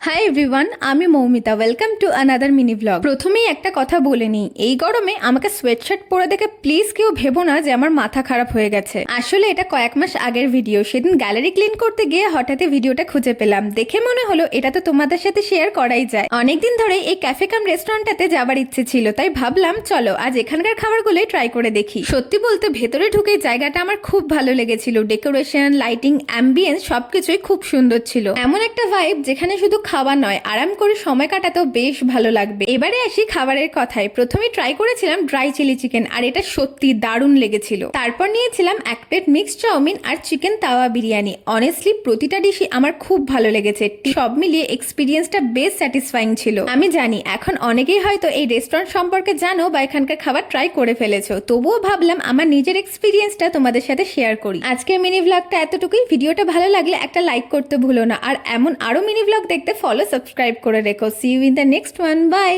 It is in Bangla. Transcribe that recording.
হাই এভরিওয়ান, আমি Moumita. Welcome to another mini blog. প্রথমেই একটা কথা বলে নিই, এই গরমে আমাকে সোয়েটশার্ট পরে দেখে প্লিজ কেউ ভেবো না যে আমার মাথা খারাপ হয়ে গেছে। আসলে এটা কয়েক মাস আগের ভিডিও। সেদিন গ্যালারি ক্লিন করতে গিয়ে হঠাৎই ভিডিওটা খুঁজে পেলাম। দেখে মনে হলো এটা তো তোমাদের সাথে শেয়ার করাই যায়। অনেকদিন ধরে এই ক্যাফে কাম রেস্টুরেন্টটাতে যাবার ইচ্ছে ছিল, তাই ভাবলাম চলো আজ এখানকার খাবারগুলোই ট্রাই করে দেখি। সত্যি বলতে ভেতরে ঢুকে জায়গাটা আমার খুব ভালো লেগেছিল। ডেকোরেশন, লাইটিং, অ্যাম্বিয়েন্স সবকিছুই খুব সুন্দর ছিল। এমন একটা ভাইব যেখানে শুধু খাওয়া নয়, আরাম করে সময় কাটাতেও বেশ ভালো লাগবে। এবারে আসি খাবারের কথায়। প্রথমে ট্রাই করেছিলাম ড্রাই চিলি চিকেন, আর এটা সত্যি দারুণ লেগেছিল। তারপর নিয়েছিলাম এক প্লেট মিক্সড চাউমিন আর চিকেন তাওয়া বিরিয়ানি। অনেস্টলি প্রতিটা ডিশই আমার খুব ভালো লেগেছে। সব মিলিয়ে এক্সপিরিয়েন্সটা বেশ স্যাটিসফাইং ছিল। আমি জানি এখন অনেকেই হয়তো এই রেস্টুরেন্ট সম্পর্কে জানো বা এখানকার খাবার ট্রাই করে ফেলেছো, তবুও ভাবলাম আমার নিজের এক্সপিরিয়েন্সটা তোমাদের সাথে শেয়ার করি। আজকের মিনি ব্লগটা এতটুকুই। ভিডিওটা ভালো লাগলে একটা লাইক করতে ভুলো না, আর এমন আরো মিনি ব্লগ দেখতে ফলো সাবস্ক্রাইব করে রেখো। See you in the next one. By.